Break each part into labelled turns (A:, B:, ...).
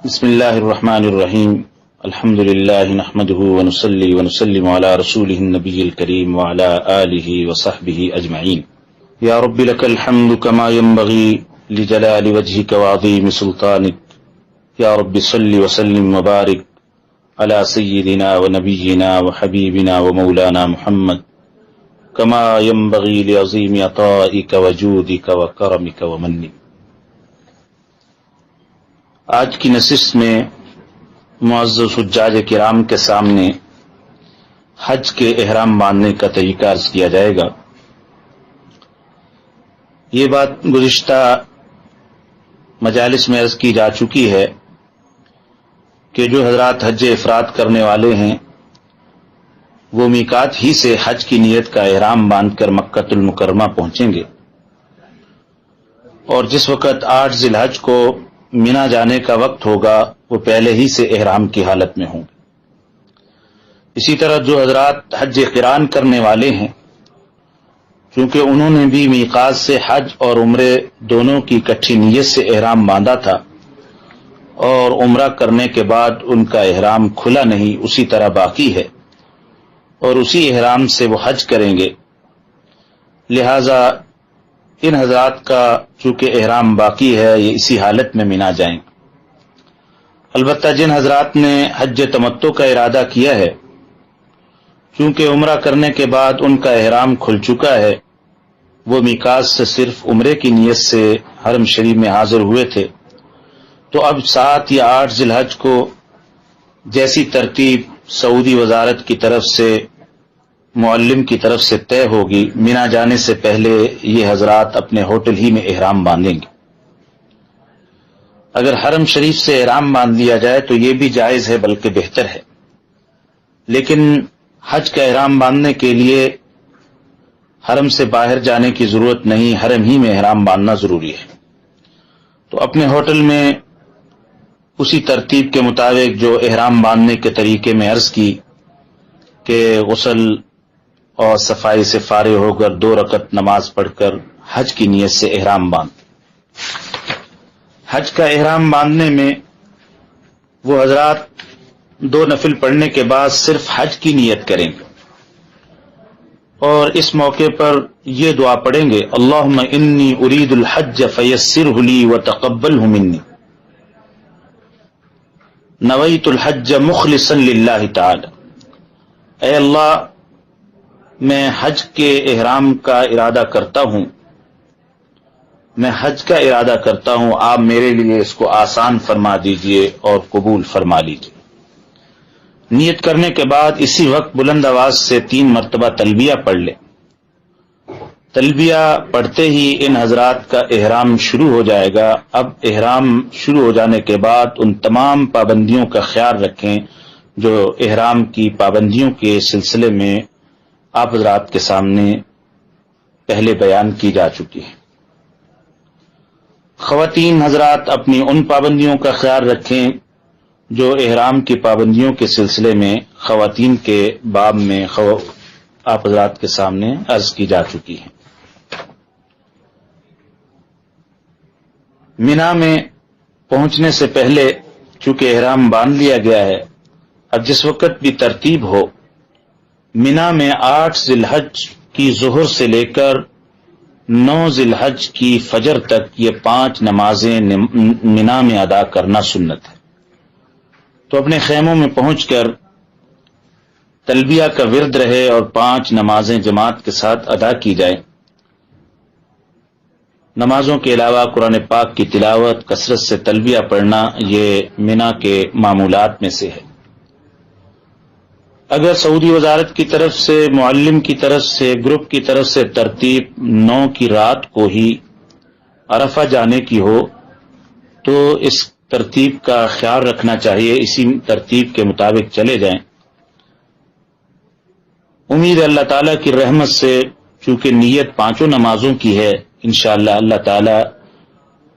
A: بسم اللہ الرحمن الرحیم الحمد للہ نحمده ونصلی ونسلم علی رسوله النبی الکریم وعلی آلہ وصحبہ اجمعین یا رب لک الحمد کما ينبغی لجلال وجهک وعظیم سلطانک یا رب صلی وسلم وبارک علی سیدنا ونبینا وحبیبنا ومولانا محمد کما ينبغی لعظیم عطائک وجودک وکرمک ومنک۔ آج کی نشست میں معزز حجاج کرام کے سامنے حج کے احرام باندھنے کا طریقہ عرض کیا جائے گا۔ یہ بات گزشتہ مجالس میں عرض کی جا چکی ہے کہ جو حضرات حج افراد کرنے والے ہیں وہ میقات ہی سے حج کی نیت کا احرام باندھ کر مکہ المکرمہ پہنچیں گے، اور جس وقت 8 ذی الحج کو مینا جانے کا وقت ہوگا وہ پہلے ہی سے احرام کی حالت میں ہوں گے۔ اسی طرح جو حضرات حج قران کرنے والے ہیں، چونکہ انہوں نے بھی میقات سے حج اور عمرے دونوں کی اکٹھی نیت سے احرام باندھا تھا، اور عمرہ کرنے کے بعد ان کا احرام کھلا نہیں، اسی طرح باقی ہے، اور اسی احرام سے وہ حج کریں گے۔ لہذا ان حضرات کا چونکہ احرام باقی ہے یہ اسی حالت میں مینا جائیں۔ البتہ جن حضرات نے حج تمتع کا ارادہ کیا ہے، چونکہ عمرہ کرنے کے بعد ان کا احرام کھل چکا ہے، وہ میقات سے صرف عمرے کی نیت سے حرم شریف میں حاضر ہوئے تھے، تو اب 7 یا 8 ذی الحج کو جیسی ترتیب سعودی وزارت کی طرف سے معلم کی طرف سے طے ہوگی، مینا جانے سے پہلے یہ حضرات اپنے ہوٹل ہی میں احرام باندھیں گے۔ اگر حرم شریف سے احرام باندھ لیا جائے تو یہ بھی جائز ہے، بلکہ بہتر ہے، لیکن حج کا احرام باندھنے کے لیے حرم سے باہر جانے کی ضرورت نہیں، حرم ہی میں احرام باندھنا ضروری ہے۔ تو اپنے ہوٹل میں اسی ترتیب کے مطابق جو احرام باندھنے کے طریقے میں عرض کی کہ غسل اور صفائی سے فارغ ہو کر 2 رکعت نماز پڑھ کر حج کی نیت سے احرام باندھ۔ حج کا احرام باندھنے میں وہ حضرات 2 نفل پڑھنے کے بعد صرف حج کی نیت کریں گے، اور اس موقع پر یہ دعا پڑھیں گے: اللہم انی ارید الحج فیسرہ لی وتقبلہ منی، نویت الحج مخلصا للہ تعالی۔ اے اللہ، میں حج کے احرام کا ارادہ کرتا ہوں، میں حج کا ارادہ کرتا ہوں، آپ میرے لیے اس کو آسان فرما دیجئے اور قبول فرما لیجئے۔ نیت کرنے کے بعد اسی وقت بلند آواز سے 3 مرتبہ تلبیہ پڑھ لیں۔ تلبیہ پڑھتے ہی ان حضرات کا احرام شروع ہو جائے گا۔ اب احرام شروع ہو جانے کے بعد ان تمام پابندیوں کا خیال رکھیں جو احرام کی پابندیوں کے سلسلے میں آپ حضرات کے سامنے پہلے بیان کی جا چکی ہے۔ خواتین حضرات اپنی ان پابندیوں کا خیال رکھیں جو احرام کی پابندیوں کے سلسلے میں خواتین کے باب میں آپ حضرات کے سامنے عرض کی جا چکی ہے۔ مینا میں پہنچنے سے پہلے چونکہ احرام باندھ لیا گیا ہے، اب جس وقت بھی ترتیب ہو، مینا میں 8 ذی الحج کی ظہر سے لے کر 9 ذی الحج کی فجر تک یہ 5 نمازیں مینا میں ادا کرنا سنت ہے۔ تو اپنے خیموں میں پہنچ کر تلبیہ کا ورد رہے اور 5 نمازیں جماعت کے ساتھ ادا کی جائیں۔ نمازوں کے علاوہ قرآن پاک کی تلاوت، کثرت سے تلبیہ پڑھنا یہ مینا کے معمولات میں سے ہے۔ اگر سعودی وزارت کی طرف سے، معلم کی طرف سے، گروپ کی طرف سے ترتیب 9 کی رات کو ہی عرفہ جانے کی ہو تو اس ترتیب کا خیال رکھنا چاہیے، اسی ترتیب کے مطابق چلے جائیں۔ امید اللہ تعالیٰ کی رحمت سے چونکہ نیت 5 نمازوں کی ہے، انشاءاللہ اللہ تعالیٰ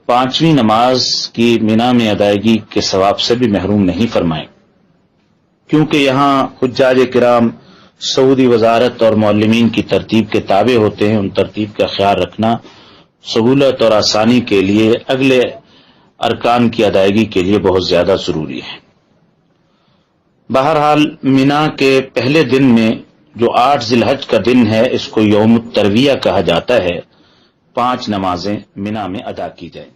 A: 5ویں نماز کی مینا میں ادائیگی کے ثواب سے بھی محروم نہیں فرمائیں، کیونکہ یہاں حجاج کرام سعودی وزارت اور معلمین کی ترتیب کے تابع ہوتے ہیں۔ ان ترتیب کا خیال رکھنا سہولت اور آسانی کے لیے اگلے ارکان کی ادائیگی کے لیے بہت زیادہ ضروری ہے۔ بہرحال مینا کے پہلے دن میں جو 8 ذی الحج کا دن ہے اس کو یوم الترویہ کہا جاتا ہے، 5 نمازیں مینا میں ادا کی جائیں۔